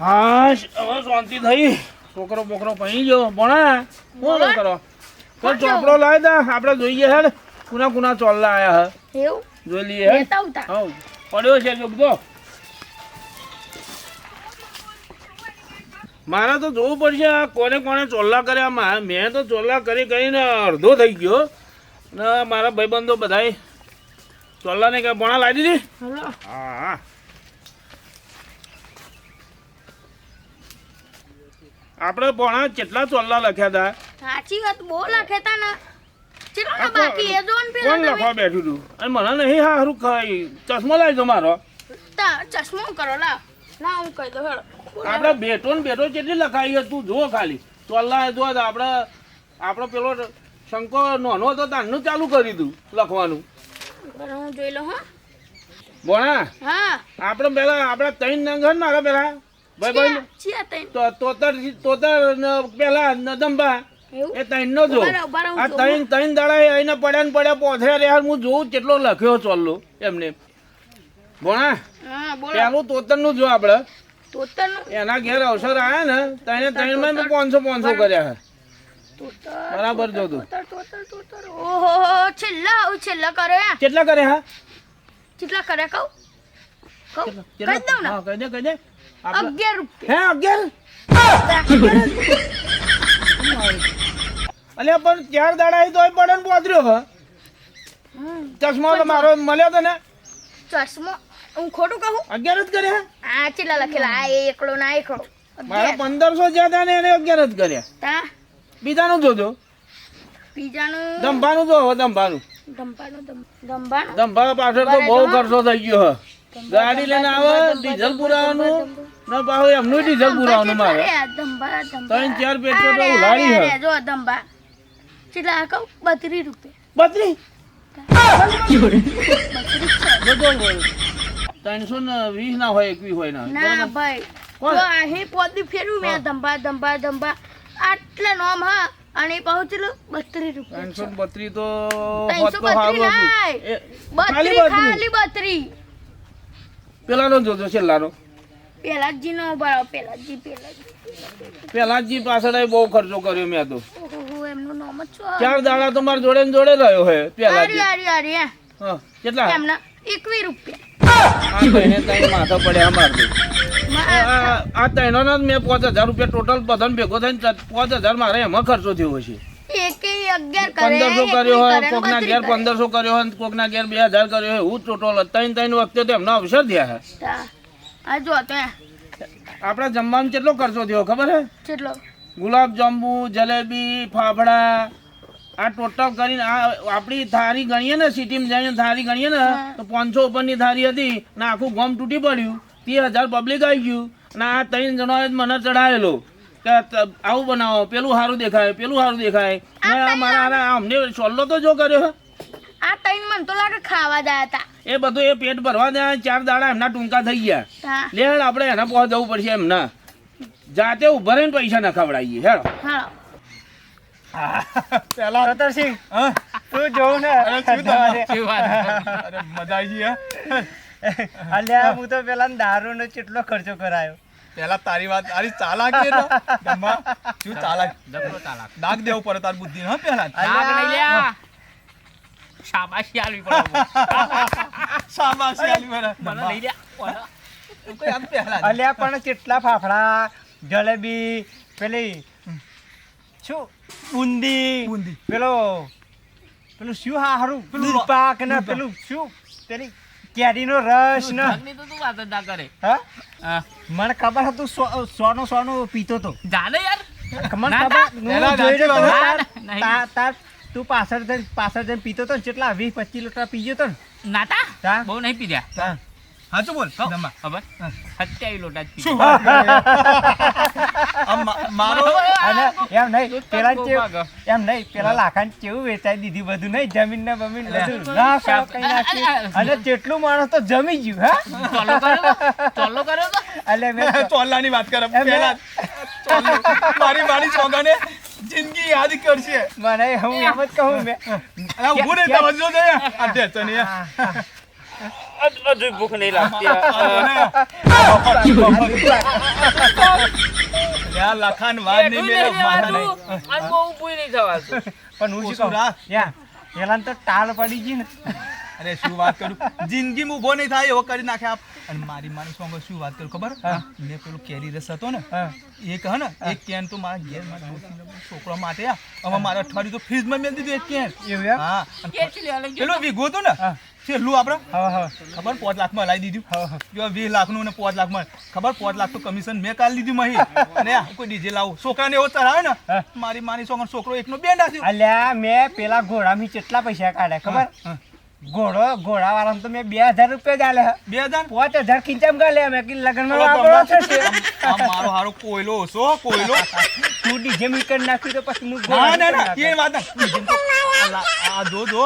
હા હવે શાંતિ થઈ. છોકરો બોકરો પહી ગયો. ભણા શું કરો તો ચોપડો લાવી દે આપણે જોઈએ હેડ કુના કુના ચોલ્લા આયા હે એવું જોઈ લઈએ હેડ. હા પડ્યો છે જો બધો. મારે તો જોવું પડશે આ કોને કોને ચોલ્લા કર્યા. મેં તો ચોલ્લા કરી કરીને અડધો થઈ ગયો ને મારા ભાઈબંધો બધાય ચોલ્લા ને કઈ ભણા લાવી દીધી. હા હા આપણે ભણા કેટલા ચોલ્લા લખ્યા હતા. સાચી વાત બહુ લખેતા ને કેટલા બાકી એ જોન પેલા કોણ લખવા બેઠું તું અને મને નહીં હારું ખાઈ ચશ્મો લાવી દો મારો. ચશ્મો કરો લાવ ના હું કહી દઉં હેડો. આપણે બેઠો ને બેઠો કેટલી લખાઈ તું જો ખાલી ચોલ્લા જો આપણો પેલો શંકો નાનો હતો તારનું ચાલુ કર્યું તું લખવાનું. હું જોઈ લઉં હા. ભણા હા આપણે પેલા આપણે ત્રણ નંગ ને મારા પેલા ભાઈ તોતર પેલા નદંબા એ ત્રણ નો જો આ ત્રણ દાડા એને પડ્યા ને પડ્યા પોથર્યા રે. હું જોઉં કેટલો લખ્યો ચોલ્લો એમને. ભણા પેલું તોતર નું જો આપડે એના ઘેર અવસર આયા ને ત્રણે ત્રણ માં 500 કર્યા હે. બરાબર જો તું ઓહો છેલ્લા કરે કેટલા કર્યા હા કેટલા કરે કહું કહી દઉં ને કહી દે 11 રૂપિયા. હે 11 અલ્યા પણ 4 દાડા આવી તોય પડે ને પોતર્યો હે. ચશ્મો તો મારો મળ્યો તો ને. ચશ્મો હું ખોટું કહું 11 જ કર્યા. આ કેટલા લખેલા આ એકડો ના એકડો મારા 1500 જ્યાં હતા ને એને 11 જ કર્યા. તા બીજાનું જોજો બીજાનું દંભાનું જો દંભાનું દંભા પાછળ તો બહુ ખર્ચો થઈ ગયો હે. ગાડી લઈને આવે ડીઝલ પુરાવાનું ને પાછું એમનું ડીઝલ પુરાવાનું મારે 3-4 પેટ્રોલ તો ઉલાડી હે. જો દંભા કેટલા કહું 32 રૂપિયા. 320 ના હોય 21 હોય ના ભાઈ તો અહીં પોતી ફેરવું મેં ધંબા આટલા નોમ હા અને પહોંચેલું 32 રૂપિયા. 332 તો 32 પેલાનો જોજો છેલ્લાનો. પેલાજી નો બરાબર પેલાજી પાછળ બહુ ખર્ચો કર્યો મેં તો. ઓહો એમનું નામ જ 4 દાડા તો મારે જોડે ને જોડે રહ્યો હે પેલાજી. હા કેટલા એમના 21 રૂપિયા. આ બહેને તઈ માથા પડ્યા અમાર તો. આ તઈનો ને મેં 5000 રૂપિયા ટોટલ બધાને ભેગો થઈને 5000 મારે એમાં ખર્ચો થયો છે. 11 1500 કર્યો હોય કોકના ઘેર 1500 કર્યો હોય કોકના ઘેર 2000 કર્યો હોય હું ટોટલ ત્રણ વખતે તો એમના અવસર થયા હે. આ જો તો આપણા જમવાનું કેટલો ખર્ચો થયો ખબર હે કેટલો? ગુલાબ જાંબુ જલેબી ફાફડા આ ટોટલ કરીને આપણી થાળી ગણીએ ને સિટીમાં જઈને થાળી ગણીએ ને તો 500 ઉપરની થાળી હતી ને આખું ગામ તૂટી પડ્યું. 30,000 પબ્લિક આવી ગયું અને આ 3 જણાએ મને ચડાવેલો કે આવું બનાવો પેલું સારું દેખાય મારા અમને ચોલ્લો તો જો કર્યો. આ 3 મન તો લાગે ખાવા જાય હતા એ બધું એ પેટ ભરવા દે. 4 દાડા એમના ટૂંકા થઈ ગયા. લેડ આપણે એના પહોંચ જવું પડશે એમના જાતે ઉભા રહીને પૈસા ના ખવડાવીએ. હેડો પેલા રતરસિંહ તું જોઉં ને મજા આવી ગઈ. અલ્યા હું તો પેલા દારૂ નો કેટલો ખર્ચો કરાયો. પેલા તારી વાત તારી ચાલાક શું ચાલાક દાગ દેવું પડે તાર બુદ્ધિ હા પેલા શાબાશી આલવી પડે. અલ્યા પણ કેટલા ફાફડા જલેબી પેલી શું બુંદી પેલું શું હારું પેલું પાક ને પેલું શું પેલી કેરીનો રસ ને મને ખબર હતું સોનો પીતો તો જાને યાર મને ખબર તું પાછળ જઈને પીતો તો કેટલા 20-25 લોટા પીજો તો નાતા બહુ નહીં પીધ્યા. હાચું બોલ ખબર 27 લોટા જ પીધો મારો. એમ નહીં પેલા લાખાને કેવું વેચાઈ દીધી બધું નહીં જમીન ને બમીન બધું ના કઈ નાખ્યું અને જેટલું માણસ તો જમી ગયું. હા ચોલ્લો કર્યો તો એટલે મેં ચોલ્લાની વાત કરે પેલા મારી સોગાને જિંદગી યાદ કરશે મને. હું એમ જ કહું મેં હજુ ભૂખ નહીં લાગતી યાર લખાણ વાત નહીં મેલો માથા નહીં અને બહુ ઊભું નહીં થવાતું પણ હું શું કહું યા પેલા તો ટાળ પડી ગઈ ને અરે શું વાત કરું જિંદગી ઊભો નહીં થાય એવો કરી નાખે આપ અને મારી માની સોંગ શું વાત કરું ખબર મેં પેલું કેરી રસ હતો ને એક હે ને એક કેન તો મારા ઘેર મારા દોસ્તીના છોકરા માટે હવે મારા અઠવાડિયું તો ફ્રીજમાં મેળ દીધું એક કેન એવું એમ? હા પેલું વીઘો હતું ને છેલ્લું આપણે ખબર 5 લાખમાં લાવી દીધું જો 20 લાખનું ને 5 લાખમાં ખબર 5 લાખ તો કમિશન મેં કાઢી લીધું મહી અને કોઈ ડીજે લાવું છોકરાને એવો ચડાવે ને મારી માની સોંગ છોકરો એકનો બે નાખ્યો અલ્યા મેં પેલા ઘોડામાં કેટલા પૈસા કાઢ્યા ખબર ઘોડા વાળા તો મેં 2000 રૂપિયા જ આલે 2000 5000 ખીચામ ગાલે મેં કે લગનમાં વાપરવો છે આ મારો હારો કોયલો ઓછો કોયલો તું ડીજે મીકર નાખી તો પછી હું ના ના ના એ વાત આ જો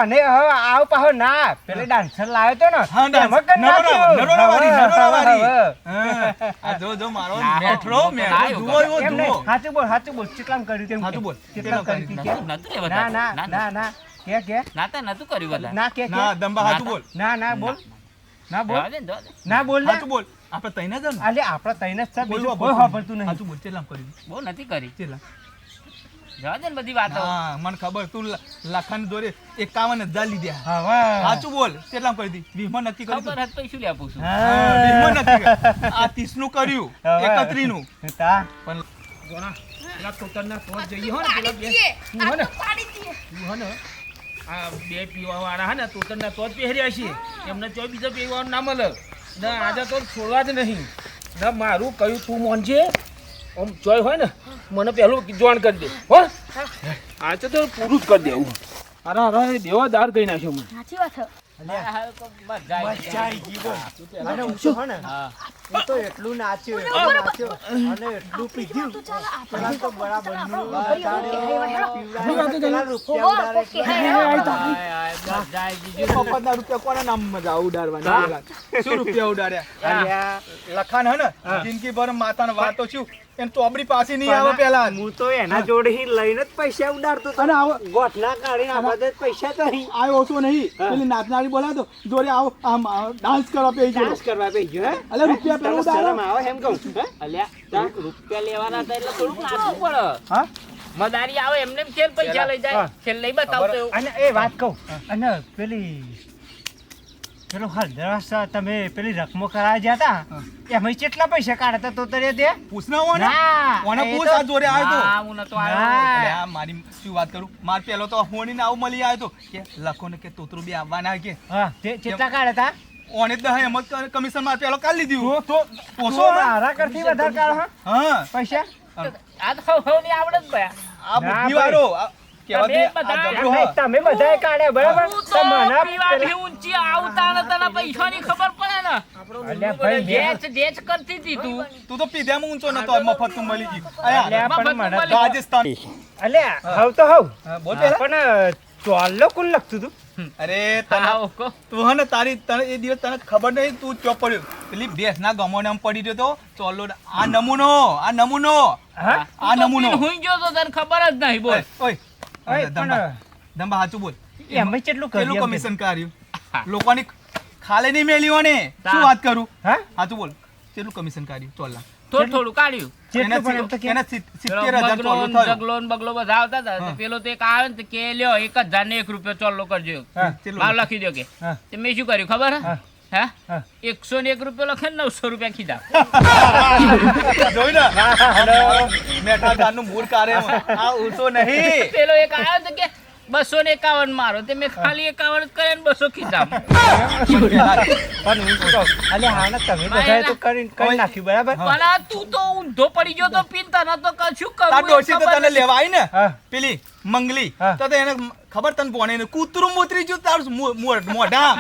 અને હવે આવ પાહો ના પેલે ડાન્સર લાવ્યો તો ને હા એમાં કરી નાખ્યો. નરોરાવારી હા. આ જો મારો મેઠડો જુઓ એવો એમ નહીં, જુઓ સાચું બોલ કેટલામ કર્યું તેમ સાચું બોલ. કેટલામ કર્યું તી કે? ના કે ના કે ના દંબા હાચું બોલ ના બોલ ના બોલ ના બોલ ને હાચું બોલ આપણે તઈને જ ને અલે આપણે તઈને જ છે બીજું બોલ, કોઈ બોલ. સાંભળતું નહીં હાચું બોલ કેટલામ કર્યું બહુ નથી કરી કેટલા જવા દે ને બધી વાતો હા મને ખબર તું લાખાની દોરે 51,000 લીધા હવે સાચું બોલ કેટલામ કરી દી 20 માં નક્કી કર્યું ખબર હતી શું લે પૂછું હા. 20 માં નક્કી કર્યું. આ 30 નું કર્યું હવે. 31 નું તા પણ ગોણા પેલા તોતરના તોત જઈએ હો ને પેલા બે તું હો ને તું હો ને આ બે પીવા વાળા હે ને તોતરના તોત પહેર્યા છે એમને ચોય બીજો પીવાનું ના મળે ના આજે તો છોડવા જ નહીં ના મારું કયું તું મોનજે આમ ચોય હોય ને મને પહેલું જોણ કરી દે હો આજે તો પૂરું જ કરી દેવું અરે દેવા દાર કહી નાખ્યો મને સાચી વાત છે. અને ઊંચો હો ને હું તો એટલું નાચ્યો અને એટલું પીધું પેલા તો બરાબરનું પેલા રૂપિયા ઉડાડે મફતના રૂપિયા કોના નામ મજા ઉડાડવાની શું રૂપિયા ઉડાડ્યા અલ્યા, લખાણ હે ને જિંદગી ભર માતાને વાતો છું એમ ચોબડી પાસે નહીં આવે પેલા હું તો એના જોડે લઈને જ પૈસા ઉડાડતો હતો. અને આવો ગોઠના કાઢીને આ બધા જ પૈસા તો અહીં આયો ઓછો નહીં પેલી નાચનારી બોલાતો જોડે આવો આમ ડાન્સ કરવા પેઈ ગયો ડાન્સ કરવા પઈ ગયો હે અલે રૂપિયા પેલું તને શરમ ઉડાડો આવે એમ કહું હે? અલ્યા તાર રૂપિયા લેવાના હતા એટલે થોડુંક નાખવું પડે હા મદારી આવે એમને એમ કેમ પૈસા લઈ જાય છેલ્લે નહીં બતાવતો એવું અને એ વાત કહું અને પેલો હરદરાસ તમે પેલી રકમો કરાવી ગયા હતા એમાં કેટલા પૈસા કાઢતા તો તરે તે પૂછના હો ને ના, ઓને એ પૂછ તો- આ જોડે આવ્યો તો હા હું નતો આવ્યો ના. અલે આ મારી શું વાત કરું માર પેલો તો હોણીને આવું મળી આવ્યો તો કે લખો ને કે તોતરું બી આવવાના કે હા તે કેટલા કાઢતા ઓને તો એમ જ કમિશન માં પેલો કાઢી લીધું તો પોસો મારા કરતી વધારે કાઢ હા પૈસા આ તો હવની આવડે જ ભયા આ ના બુદ્ધિ ભાઈ. વાળો કેવા તમે દે બધા- આ જબરો હા. તમે બધાએ કાઢ્યા બરાબર હું તો તમને પીવાથી ઊંચી આવતા ને તને પૈસાની ખબર પડે ને અલ્યા ભાઈ દેચ કરતી હતી તું તું તો પીધ્યામાં ઊંચો નતો મફત તું મળી ગઈ અલ્યા આયા પણ મને તો- રાજસ્થાન અલ્યા હવ તો હવ હા, બોલ પેલા પણ ચોલ્લો કોણ લખતું તું અરે તને આવો કો તું હે ને તારી તને એ દિવસ તને ખબર નહીં તું ચોપ પડ્યો પેલી ભેંસના ગમોને આમ પડી રહ્યો તો ચોલ્લો આ નમૂનો હા આ નમૂનો હું ગયો તો તને ખબર જ નહીં બોલ ઓય ઓય, દંબા દંબા સાચું બોલ એમાં કેટલું પેલું કર્યું કમિશન કર્યું લોકોની ખાલે નહીં મેલ્યો ને શું વાત કરું હા સાચું બોલ કેટલું કમિશન કર્યું ચોલ્લા થોડું કાઢ્યું જેટલું પણ એમ તો કે એના પેલો 70,000 ચોલ્લો બગલો થયો જગલો ને બગલો બધા આવતા હતા તો પેલો તો એક આવે ને તો કે લ્યો 1,000 ને 1 રૂપિયો ચોલ્લો કરજો હા, કેટલું ભાવ લખી દો કે હા. તે મેં શું કર્યું ખબર હા. હે હા. 101 રૂપિયો લખે ને 900 રૂપિયા ખીધા જોઈ ને મેઠા દાનનું મૂળ કાર્ય આ ઊંચો નહીં પેલો એક આવ્યો તો કે 251 મારો તે મેં ખાલી 51 જ કર્યા ને 200 ખીધા પણ હું શું કહું અલ્યા હા ને તમે બધાએ તો કરી નાખ્યું બરાબર પણ આ તું તો ઊંધો પડી ગયો તો પીન તને તો કશું તાર કરવું ડોશી તો ખબર તને નથી. લેવા આવી ને હા પેલી મંગલી હા. તો એને ખબર તને પોણે ને કૂતરું મૂતરી ગયું તારું મોઢા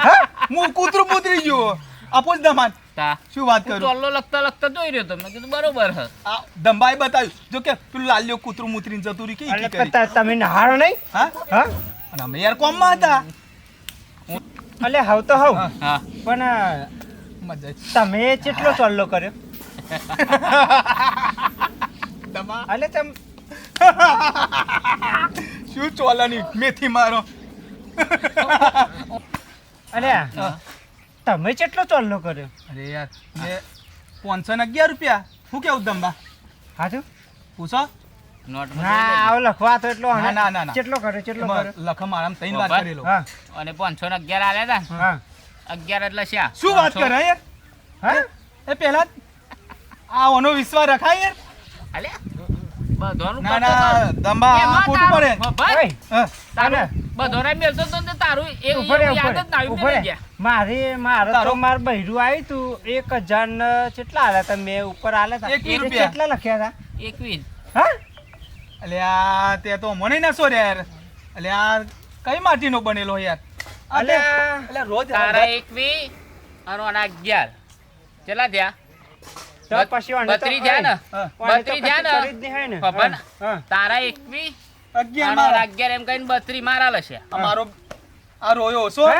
કૂતરું મૂતરી ગયું આપોજ દમાન તા શું વાત હું કરું ચોલ્લો લખતા જોઈ રહ્યો તો મેં કીધું બરોબર હે આ દંબાઈ બતાવ્યું જો કે પેલું લાલ્યો કૂતરું મૂતરીને જતું રહી કે ઈ કરી તમે નહારો નહીં હા હા અને અમે યાર કોમમાં હતા અલ્યા હવ તો હવ હા. હા પણ મજા જ. તમે કેટલો ચોલ્લો કર્યો દમા અલે તમે શું ચોલાની મેથી મારો અલ્યા તમે કેટલો ચોલ્લો કર્યો? અરે યાર મેં 511 રૂપિયા શું કેવું દંબા હાચું? પૂછો નોટ ના આવો લખવા તો એટલો ના, ના, ના, ના. કેટલો કર્યો કેટલો કર્યો? લખમ આરામ 3 વાત બરાબર. કરેલો હા અને 511 આલ્યા તા હા 11 એટલે શા શું વાત કરે યાર હા એ પહેલા આ ઓનો વિશ્વાસ રખાય યાર અલ્યા બધોનું ના કરતો ના તો. દંબા આ એમાં ખોટું પડે તારું- ભાઈ, હા. તારું બધોને મેલતો તો ને તારું એ ઉપર યાદ જ ના આવ્યું ઉપર ને ગયા. મારે તારો? તો માર બૈરું આવ્યું તું 1000 ને કેટલા આલ્યા તા મેં ઉપર આલ્યા તા 21 એ રૂપિયા. કેટલા લખ્યા 21 તા હા અલ્યા તે તો મને ના સો યાર અલ્યા કઈ માટીનો બનેલો યાર આ તે- અલ્યા અલ્યા રોજ તારા 21 અને ઓના 11 કેટલા થયા? તો પછી વાંધો તો 32 થયા ને? હા. વાંધો તો 32 થયા કશું ને? કરી જ નહીં હોય ને. ખબર ને? હા તારા 21 11 અને ઓના 11 એમ કહીને 32 મારા લશે. અમારો આ રોયો ઓછો હે?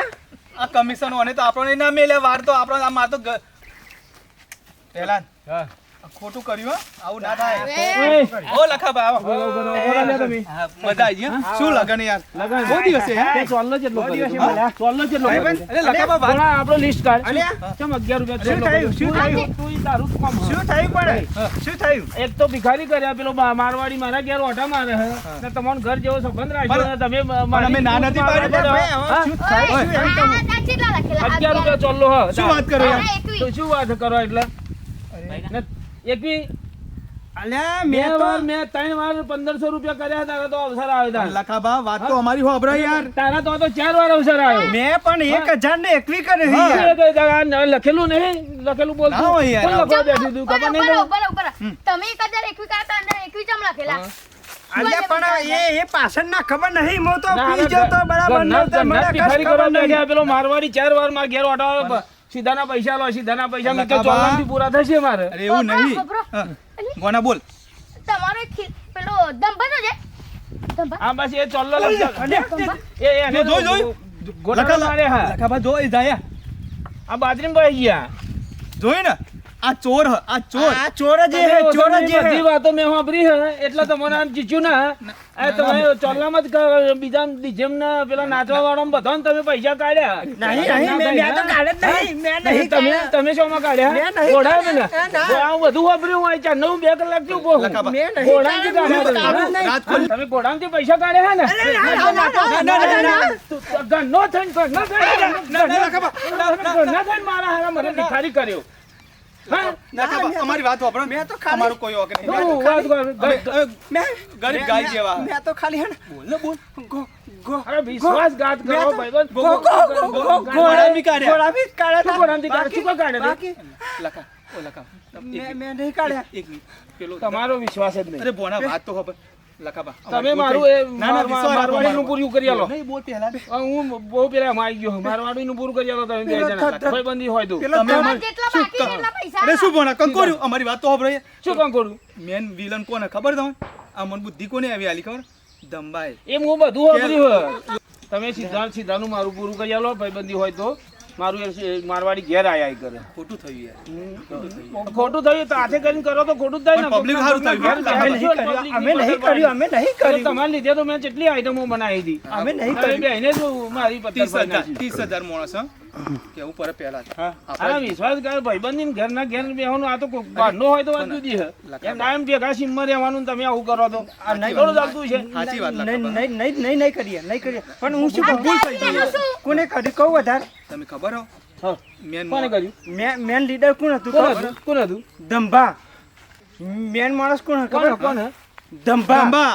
આ કમિશન ઓને તો આપણને ના મેલે વાર તો આપણો આ માર તો પેલા હા ખોટું કર્યું હો આવું ના થાય એ, ઓ લખાબા આવો હા, મજા આવી ગઈ, હો. શું લગન યાર બહુ દિવસે હે બહુ દિવસે મળ્યા. અરે લખાબા વાત આપણો લિસ્ટ કાઢ અલ્યા ચમ 11 શું થયું? શું થયું? તું ઈ દારૂ જ કામ શું થયું પણ શું થયું? એક તો ભિખારી કર્યા પેલો મારવાડી મારા ઘેર ઓઢા મારે હે ને તમારો ઘર જેવો સંબંધ રાખ્યો ને તમે પણ અમે ના નથી પાડી. ભાઈ, હવે શું થયું? શું એમ કહું? આ કેટલા લખેલા? 11 રૂપિયા ચોલ્લો હ શું વાત કરો યાર તારા 21. તો શું વાત કરો એટલે ને એકવી અલ્યા બે મેં તો વાર મેં 3 વાર 1500 રૂપિયા કર્યા તારા તો અવસર આવ્યો તાર લખાબા વાત તો અમારી હો અભરા યાર તારા તો 4 વાર અવસર આવ્યો મેં પણ 1021 કર્યો છે યાર. લખેલું નહીં લખેલું બોલતું ના હોય યાર. કોણ લખવા બેઠું તું ખબર નહીં બરાબર, બરાબર. તમે 1021 કાઢતા અને 21 ચમ લખેલા? અલ્યા પણ એ પાછળ ના ખબર નહીં હું તો ના, પી જતો બરાબર ઘરના- નહોતો, મને ઘરના કશું ભિખારી ખબર કરવા નહીં. બેઠા. પેલો મારવાડી 4 વાર માર ઘેર ઓઢાવે સીધાના પૈસા લો સીધાના પૈસા મેં કીધું લખાબા. ચોલામથી પૂરા થશે મારે અરે એવું નહીં ખબરો. હા. ગોના બોલ તમારો એક પેલો દંભા તો છે દંભા આ બસ એ ચોલ્લો લખતા એ એને જોઈ, જોઈ. ગોટા મારે હા લખાબા જો એ જાય આ બાજરીમાં ભાઈ ગયા જોઈ ને આ ચોર હ, આ ચોર આ ચોર જ હે, ચોર જ હે. બધી વાતો મેં સાંભળી હે એટલે તમને આમ જીચ્યું ના આ તમે ચોલ્લામાં જ બીજા ડીજેમ ના પેલા નાચવા વાળા બધાને તમે પૈસા કાઢ્યા નહીં, નહીં, મેં તો કાઢે જ નહીં. મેં નહીં તમે કાઢ્યા. તમે શોમાં કાઢ્યા મેં નહીં ઘોડા કાઢ્યા. પેલા ના. આ બધું વાપર્યું હોય ચાર 9 2 કલાક થી ઉભો હું. લખાબા. મેં નહીં ઘોડામાંથી કાઢ્યા. કાઢ્યા મેં તમે. કાઢ્યા નહીં. તમે ઘોડામાંથી પૈસા કાઢ્યા હે ને ઘરનો થઈને ઘરના થઈને મારા હારા મને ભિખારી કર્યો હા લખાબા, અમારી વાત વાપરો મેં તો ખાલી- અમારું કોઈ હક નહીં હું વાત કરું. ગરીબ ગાય જેવા મેં તો ખાલી હે ને બોલ ને બોલ અરે વિશ્વાસઘાત કરો ભાઈબંધ. ઘોડા બી કાઢ્યા. ઘોડા બી કાઢ્યા શું હતા. ઘોડામાંથી કાઢ્યા? શું કાઢ્યા તે? બાકી લખા ઓ લખા મેં નહીં કાઢ્યા. એક મિનિટ પેલો તમારો વિશ્વાસ જ નહીં અરે બોના વાત તો ખબર લખાબા તમે મારું એ મારવાડીનું પૂરું કરી આલો નહીં બોલ પહેલા હું બહુ પેલા માં આવી ગયો મારવાડીનું પૂરું કરી આલો તમે બે જણા ભાઈબંધી હોય તો પેલો તમે ધમ- અમાર- જેટલા બાકી છે એટલા પૈસા અરે શું બોના કંકોર્યું અમારી વાત તો ખબર શું કામ કરું મેન વિલન કોને ખબર તમને આ મન બુદ્ધિ કોને આવી આલી ખબર દંબાએ એમ હું બધું વાપર્યું તમે સીધાનું મારું પૂરું કરી આલો ભાઈબંધી હોય તો મારું એ મારવાડી ઘેર આયા કરે ખોટું થયું યાર ખોટું થયું તો હાથે કરીને કરો તો ખોટું જ થાય ને પણ public હારું થયું. ઘેર અમે નહીં શું કર્યું. public અમે ની નહીં પથ્થર કર્યું. અમે નહીં પાડી. કર્યું. તમારા લીધે તો મેં કેટલી આઈટમો બનાવી હતી અમે નહીં તમે કર્યું. બેને જ મારી પથ્થર પાડી નાખી. 30,000 માણસ હા કેવું પડે પહેલા જ. આ વિશ્વાસ કર ભાઈબંધી ઘરના ઘેર બેહવાનું આ તો કોઈ બહારનો હોય તો વાત જુદી છે એમ ના એમ ભેગા સીમમાં રહેવાનું ને તમે આવું કરો તો આ નહીં. થોડું ચાલતું છે સાચી વાત નહીં, લખાબા. નહીં, નહીં, નહીં, નહીં કરીએ, નહીં કરીએ. પણ હું શું કહું? ભૂલ થઈ ગઈ. કોને કર્યું કહું વધારે? તમે ખબર હો હા. મેન કોને કર્યું મેન લીડર કોણ હતું કોણ ખબર? હતું કોણ હતું ધંભા. મેન માણસ કોણ હતું કોણ ખબર? કોણ ધંભા. દંબા